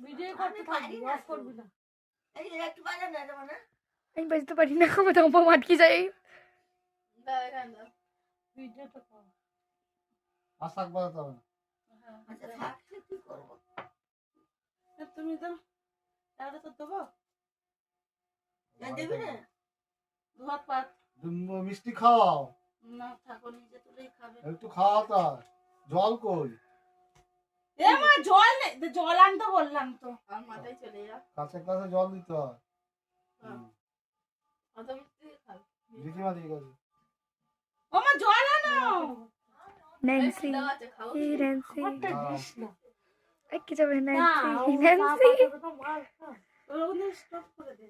Video করতে থাকবি, of করবি না। এই যে একটু বাজা না যেমন না আমি বাজতে পারি না, আমার তো পা আটকে যায়। ভিডিওটা কর। আশাক বাজাতে হবে না। আচ্ছা থাকলে কি করবো তুমি তো তাহলে তো দেবো দিবি না ভাত পাত মিষ্টি খাওয়াও, না থাকো নিজে তুলেই খাবে। একটু খাওয়া তা। জল কই? এ মা জল নেই, জল আনতে বললাম তো। আমার মাথায় চলে যা। কাছে কাছে জল দিতে হয়। অত মিষ্টি খাবে। দিদিমা দিয়ে গেছে। ও মা জল আনো। ন্যান্সি, দাও আছে খাও। এই ন্যান্সি, একটা দিস না। এই কি যাবে না, ন্যান্সি, ও ন্যান্সি। ওরকম স্টপ করে দে।